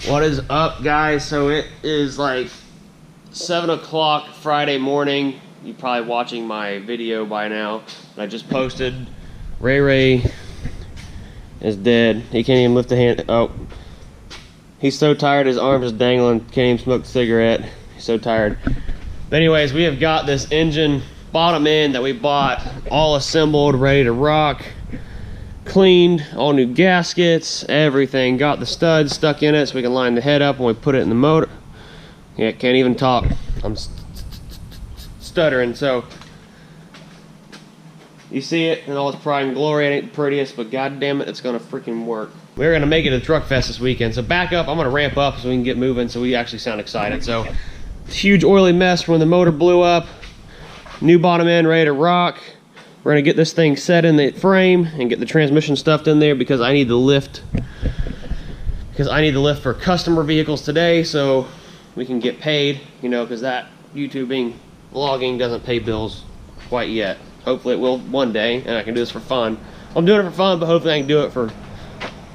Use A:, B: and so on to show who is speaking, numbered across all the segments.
A: What is up, guys? So it is like 7 o'clock Friday morning. You're probably watching my video by now. I just posted. Ray is dead. He can't even lift a hand. Oh, he's so tired. His arms is dangling. Can't even smoke a cigarette. He's so tired. But anyways, we have got this engine bottom end that we bought all assembled, ready to rock. Cleaned, all new gaskets, everything. Got the studs stuck in it so we can line the head up when we put it in the motor. Yeah, can't even talk. I'm stuttering. So you see it in all its pride and glory. It ain't the prettiest, but god damn it, it's gonna freaking work. We're gonna make it to the Truck Fest this weekend. So back up, I'm gonna ramp up so we can get moving so we actually sound excited. So huge oily mess when the motor blew up. New bottom end ready to rock. We're gonna get this thing set in the frame and get the transmission stuffed in there because I need the lift. For customer vehicles today so we can get paid, you know, because that YouTubing, vlogging doesn't pay bills quite yet. Hopefully it will one day and I can do this for fun. I'm doing it for fun, but hopefully I can do it for,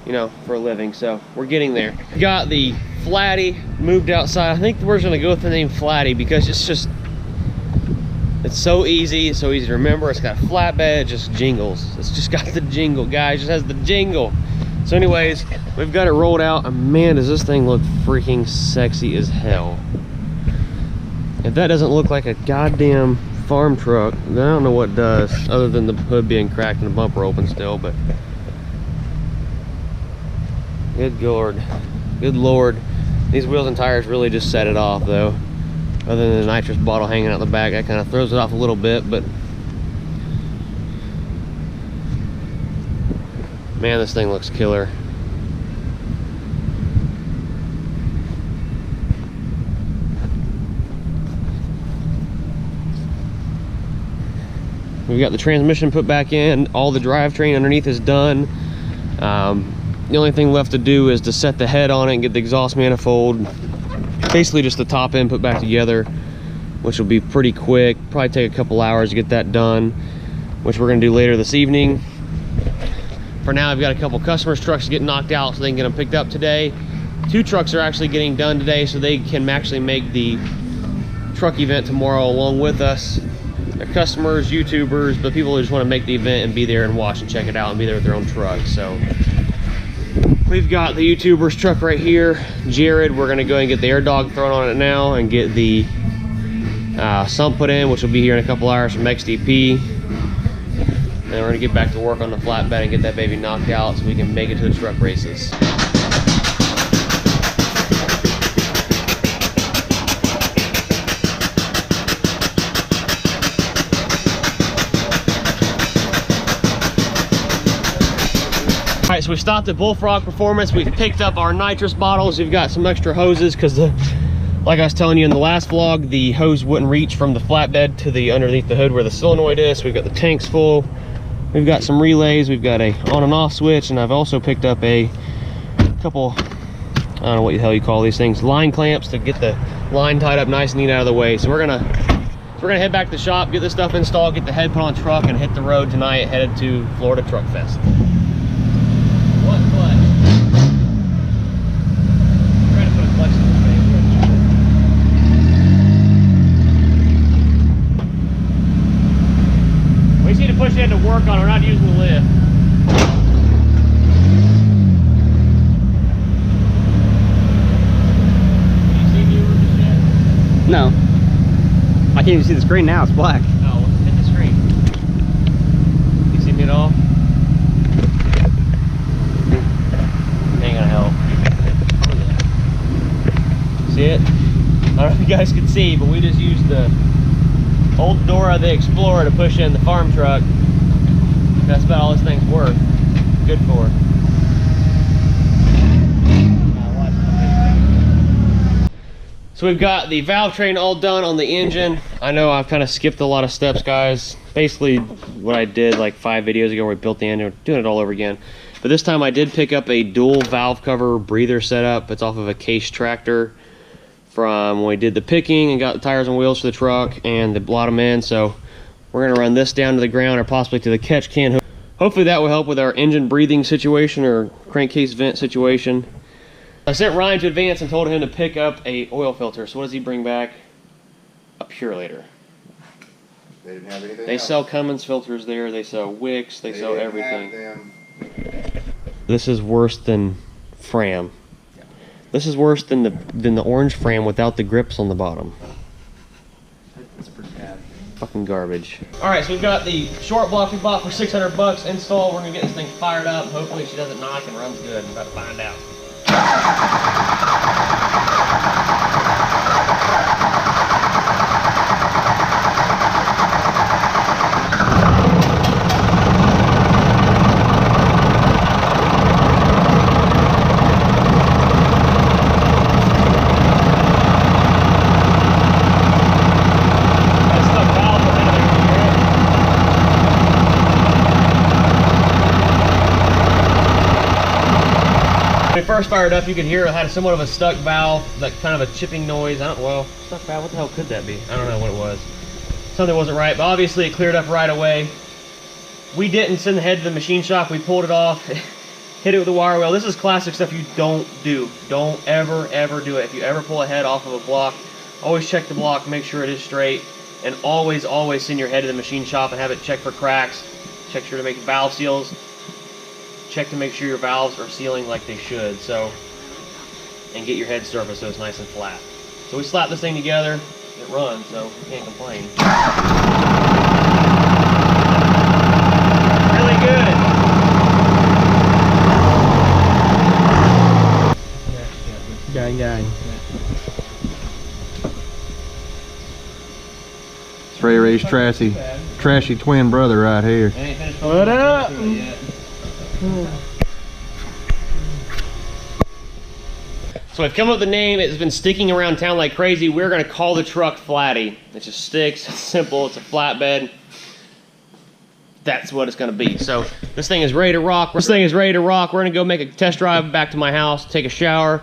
A: you know, for a living. So we're getting there. Got the Flatty moved outside. I think we're just gonna go with the name Flatty because it's so easy to remember. It's got a flatbed, it just jingles. It's just got the jingle, guys. It just has the jingle. So anyways, we've got it rolled out, and man, does this thing look freaking sexy as hell. If that doesn't look like a goddamn farm truck, then I don't know what does, other than the hood being cracked and the bumper open still. But good lord, these wheels and tires really just set it off though. Other than the nitrous bottle hanging out the back, that kind of throws it off a little bit, but man, this thing looks killer. We've got the transmission put back in, all the drivetrain underneath is done. The only thing left to do is to set the head on it and get the exhaust manifold. Basically just the top end put back together, which will be pretty quick. Probably take a couple hours to get that done, which we're gonna do later this evening. For now, I've got a couple customers' trucks to get knocked out so they can get them picked up today. 2 trucks are actually getting done today so they can actually make the truck event tomorrow along with us. They're customers, YouTubers, but people who just want to make the event and be there and watch and check it out and be there with their own truck. So we've got the YouTuber's truck right here, Jared. We're gonna go and get the air dog thrown on it now and get the sump put in, which will be here in a couple hours from XDP. Then we're gonna get back to work on the flatbed and get that baby knocked out so we can make it to the truck races. All right, so we stopped at Bullfrog Performance. We've picked up our nitrous bottles. We've got some extra hoses because like I was telling you in the last vlog, the hose wouldn't reach from the flatbed to the underneath the hood where the solenoid is. So we've got the tanks full. We've got some relays. We've got a on and off switch, and I've also picked up a couple, I don't know what the hell you call these things, line clamps to get the line tied up nice and neat out of the way. So we're gonna head back to the shop, get this stuff installed, get the head put on the truck, and hit the road tonight, headed to Florida Truck Fest. Push it to work on. We're not using the lift. Can you see me over the shed?
B: No. I can't even see the screen now. It's black.
A: Oh, hit the screen. Can you see me at all? Ain't gonna help. Oh, yeah. See it? I don't know if you guys can see, but we just used the old door of the Explorer to push in the farm truck. That's about all this thing's worth. Good for. So we've got the valve train all done on the engine. I know I've kind of skipped a lot of steps, guys. Basically what I did like 5 videos ago where we built the engine, we're doing it all over again. But this time I did pick up a dual valve cover breather setup. It's off of a Case tractor from when we did the picking and got the tires and wheels for the truck and the bottom end. So we're gonna run this down to the ground or possibly to the catch can. Hopefully that will help with our engine breathing situation or crankcase vent situation. I sent Ryan to Advance and told him to pick up a oil filter. So what does he bring back? A Purelator.
C: They didn't have anything
A: They
C: else.
A: sell Cummins filters there. They sell Wicks. They sell
C: didn't
A: everything.
C: have them.
A: This is worse than Fram. This is worse than the orange Fram without the grips on the bottom.
B: That's pretty bad.
A: Fucking garbage. All right, so we've got the short block we bought for 600 bucks installed. We're gonna get this thing fired up. Hopefully she doesn't knock and runs good. I'm about to find out. When it first fired up, you could hear it had somewhat of a stuck valve, like kind of a chipping noise. Well, stuck valve, what the hell could that be? I don't know what it was. Something wasn't right, but obviously it cleared up right away. We didn't send the head to the machine shop. We pulled it off, hit it with a wire wheel. This is classic stuff you don't do. Don't ever do it. If you ever pull a head off of a block, always check the block, make sure it is straight, and always send your head to the machine shop and have it check for cracks. Check sure to make valve seals. Check to make sure your valves are sealing like they should. So, and get your head surface so it's nice and flat. So we slapped this thing together. It runs, so we can't complain. Really good.
B: Gang.
C: It's Ray Ray's trashy twin brother right here.
B: What up?
A: So I've come up with the name. It's been sticking around town like crazy. We're going to call the truck Flatty. It just sticks. It's simple. It's a flatbed. That's what it's going to be. So this thing is ready to rock. We're going to go make a test drive back to my house, take a shower,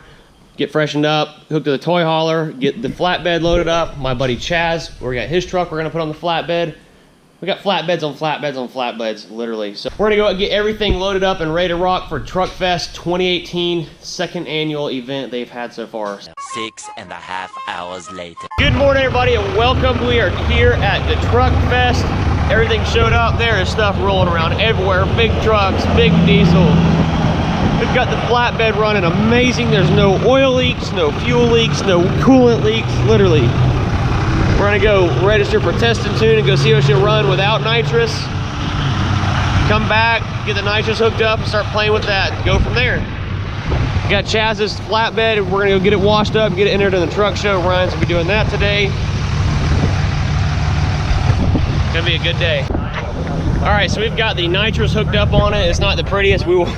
A: get freshened up, hook to the toy hauler, get the flatbed loaded up. My buddy Chaz, we got his truck we're going to put on the flatbed. We got flatbeds on flatbeds on flatbeds, literally. So we're gonna go get everything loaded up and ready to rock for Truck Fest 2018, second annual event they've had so far.
D: 6.5 hours later.
A: Good morning, everybody, and welcome. We are here at the Truck Fest. Everything showed up. There is stuff rolling around everywhere. Big trucks, big diesel. We've got the flatbed running amazing. There's no oil leaks, no fuel leaks, no coolant leaks, literally. We're gonna go register for test and tune and go see how she'll run without nitrous. Come back, get the nitrous hooked up and start playing with that and go from there. We got Chaz's flatbed. We're gonna go get it washed up, get it entered in the truck show. Ryan's gonna be doing that today. It's gonna be a good day. All right, so we've got the nitrous hooked up on it. It's not the prettiest. We will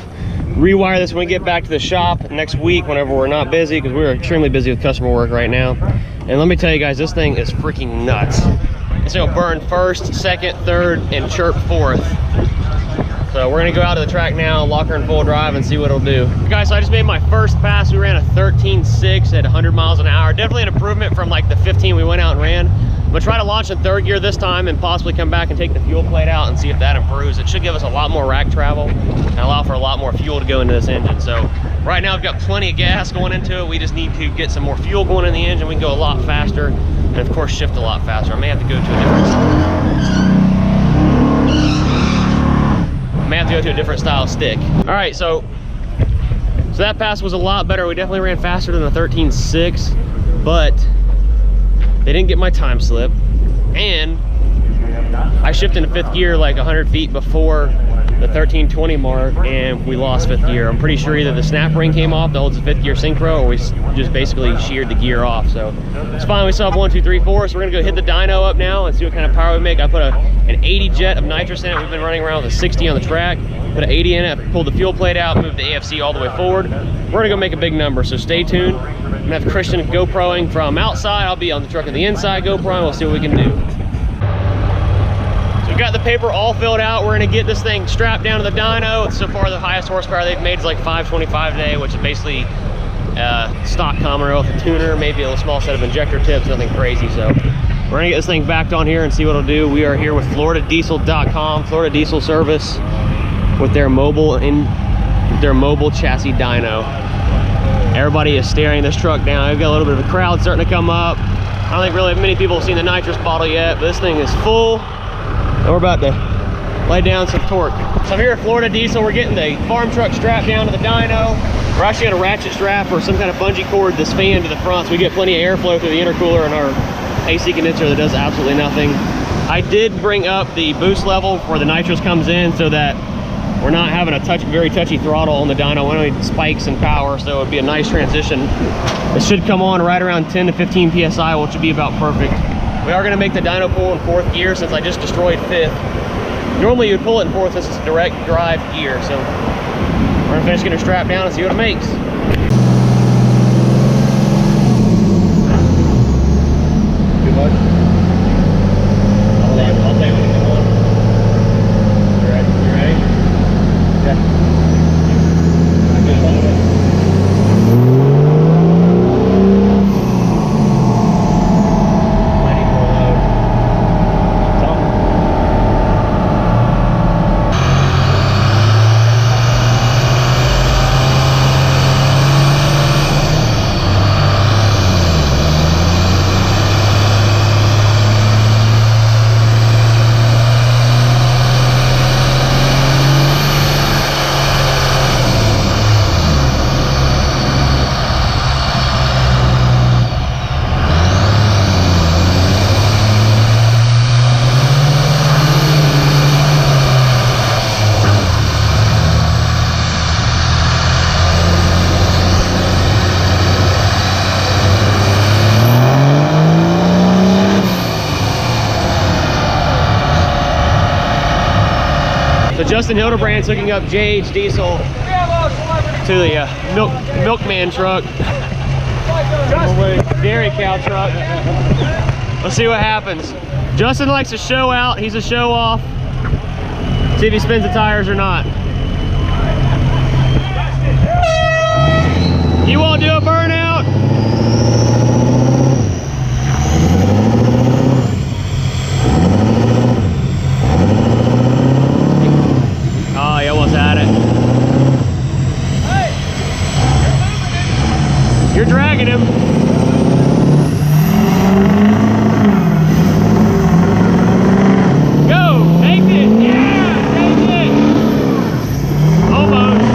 A: rewire this when we get back to the shop next week whenever we're not busy, because we're extremely busy with customer work right now. And let me tell you guys, this thing is freaking nuts. It's gonna burn first, second, third, and chirp fourth. So we're gonna go out to the track now, lock her in full drive, and see what it'll do. Guys, so I just made my first pass. We ran a 13.6 at 100 miles an hour. Definitely an improvement from like the 15 we went out and ran. I'm gonna try to launch in third gear this time and possibly come back and take the fuel plate out and see if that improves. It should give us a lot more rack travel and allow for a lot more fuel to go into this engine. So right now we've got plenty of gas going into it. We just need to get some more fuel going in the engine. We can go a lot faster and of course shift a lot faster. I may have to go to a different style stick. All right, so that pass was a lot better. We definitely ran faster than the 13.6, but they didn't get my time slip, and I shifted into fifth gear like 100 feet before the 1320 mark, and we lost fifth gear. I'm pretty sure either the snap ring came off that holds the fifth gear synchro, or we just basically sheared the gear off. So it's fine. We still have 1, 2, 3, 4. So we're gonna go hit the dyno up now and see what kind of power we make. I put an 80 jet of nitrous in it. We've been running around with a 60 on the track. Put an 80 in it. I pulled the fuel plate out, moved the AFC all the way forward. We're gonna go make a big number. So stay tuned. I'm gonna have Christian GoProing from outside. I'll be on the truck on the inside GoProing. We'll see what we can do. So we've got the paper all filled out. We're gonna get this thing strapped down to the dyno. It's so far the highest horsepower they've made is like 525 today, which is basically stock common rail with a tuner, maybe a small set of injector tips, nothing crazy. So we're gonna get this thing backed on here and see what it'll do. We are here with FloridaDiesel.com, Florida Diesel Service, with their mobile chassis dyno. Everybody is staring this truck down. We've got a little bit of a crowd starting to come up. I don't think really many people have seen the nitrous bottle yet, but this thing is full. And we're about to lay down some torque. So I'm here at Florida Diesel. We're getting the farm truck strapped down to the dyno. We're actually on a ratchet strap or some kind of bungee cord this fan to the front, so we get plenty of airflow through the intercooler and our AC condenser that does absolutely nothing. I did bring up the boost level where the nitrous comes in so that we're not having a very touchy throttle on the dyno. We don't need spikes and power, so it would be a nice transition. It should come on right around 10 to 15 PSI, which would be about perfect. We are gonna make the dyno pull in 4th gear since I just destroyed 5th. Normally you'd pull it in 4th since it's a direct drive gear, so we're gonna finish getting her strapped down and see what it makes.
C: Too much?
A: I'll tell you when you come on. You ready? You ready? Yeah. So Justin Hildebrand's hooking up JH Diesel to the milkman truck, dairy cow truck. Let's see what happens. Justin likes to show out. He's a show off. See if he spins the tires or not. You won't do a burnout. Oh, he almost had it. Hey, you're dragging him. Go, take it. Yeah, take it. Almost.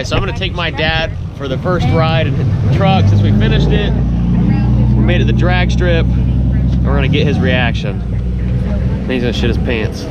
A: So I'm gonna take my dad for the first ride in the truck since we finished it. We made it the drag strip, and we're gonna get his reaction. And he's gonna shit his pants.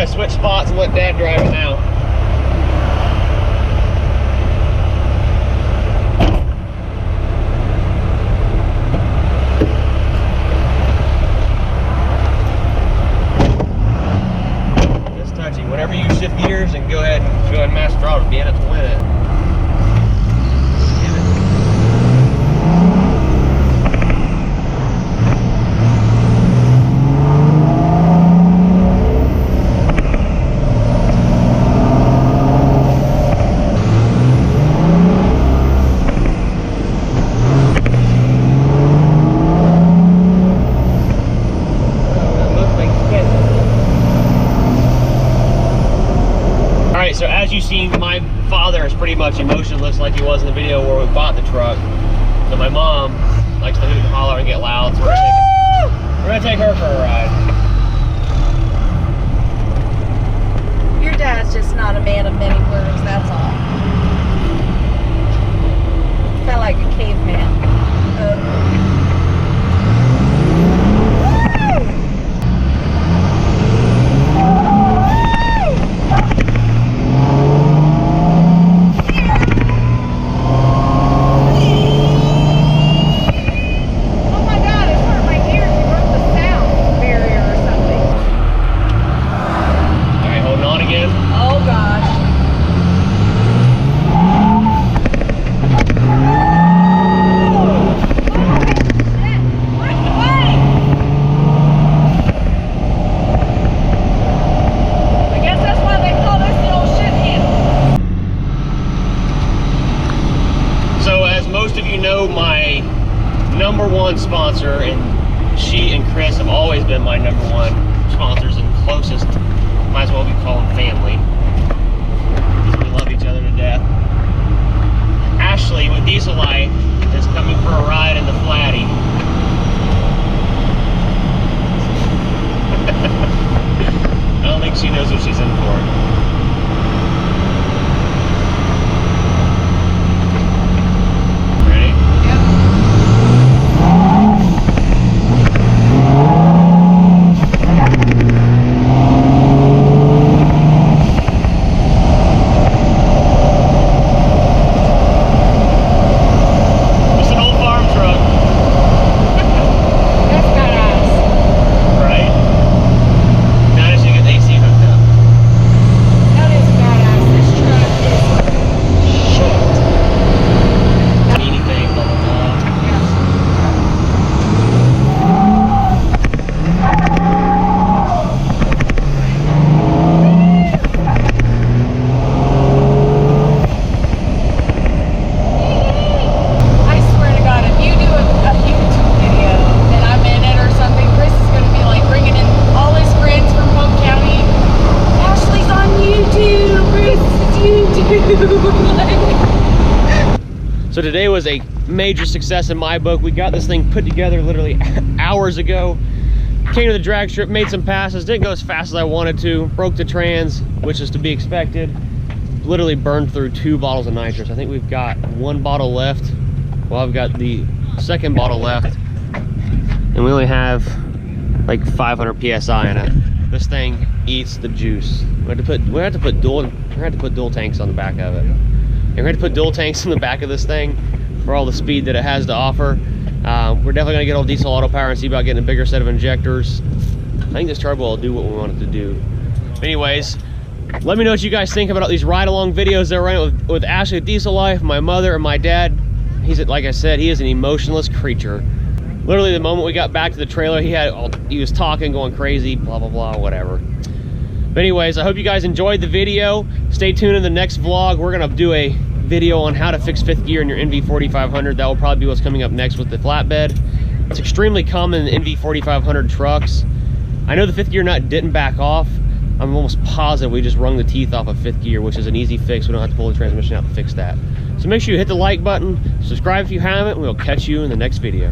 A: Switch spots and let Dad drive it now. Just touchy. Whenever you shift gears and go ahead and master throttle, be in it to win it. So as you've seen, my father is pretty much emotionless like he was in the video where we bought the truck. So my mom likes to hoot and holler and get loud, so we're gonna take her for a ride. sponsor, and she and Chris have always been my #1 sponsors and closest. Might as well be called family. We love each other to death. Ashley with Diesel Life is coming for a ride in the Flatty. I don't think she knows what she's in for. So today was a major success in my book. We got this thing put together literally hours ago. Came to the drag strip, made some passes, didn't go as fast as I wanted to, broke the trans, which is to be expected. Literally burned through 2 bottles of nitrous. I think we've got 1 bottle left. Well, I've got the 2nd bottle left. And we only have like 500 PSI in it. This thing eats the juice. We had to put dual tanks on the back of it. And we're going to put dual tanks in the back of this thing for all the speed that it has to offer. We're definitely going to get old diesel auto power and see about getting a bigger set of injectors. I think this turbo will do what we want it to do. Anyways, let me know what you guys think about these ride-along videos that are running with Ashley at Diesel Life, my mother, and my dad. Like I said, he is an emotionless creature. Literally, the moment we got back to the trailer, he was talking, going crazy, blah, blah, blah, whatever. But anyways, I hope you guys enjoyed the video. Stay tuned in the next vlog. We're gonna do a video on how to fix 5th gear in your NV4500. That will probably be what's coming up next with the flatbed. It's extremely common in NV4500 trucks. I know the 5th gear nut didn't back off. I'm almost positive we just wrung the teeth off of 5th gear, which is an easy fix. We don't have to pull the transmission out to fix that. So make sure you hit the like button, subscribe if you haven't, and we'll catch you in the next video.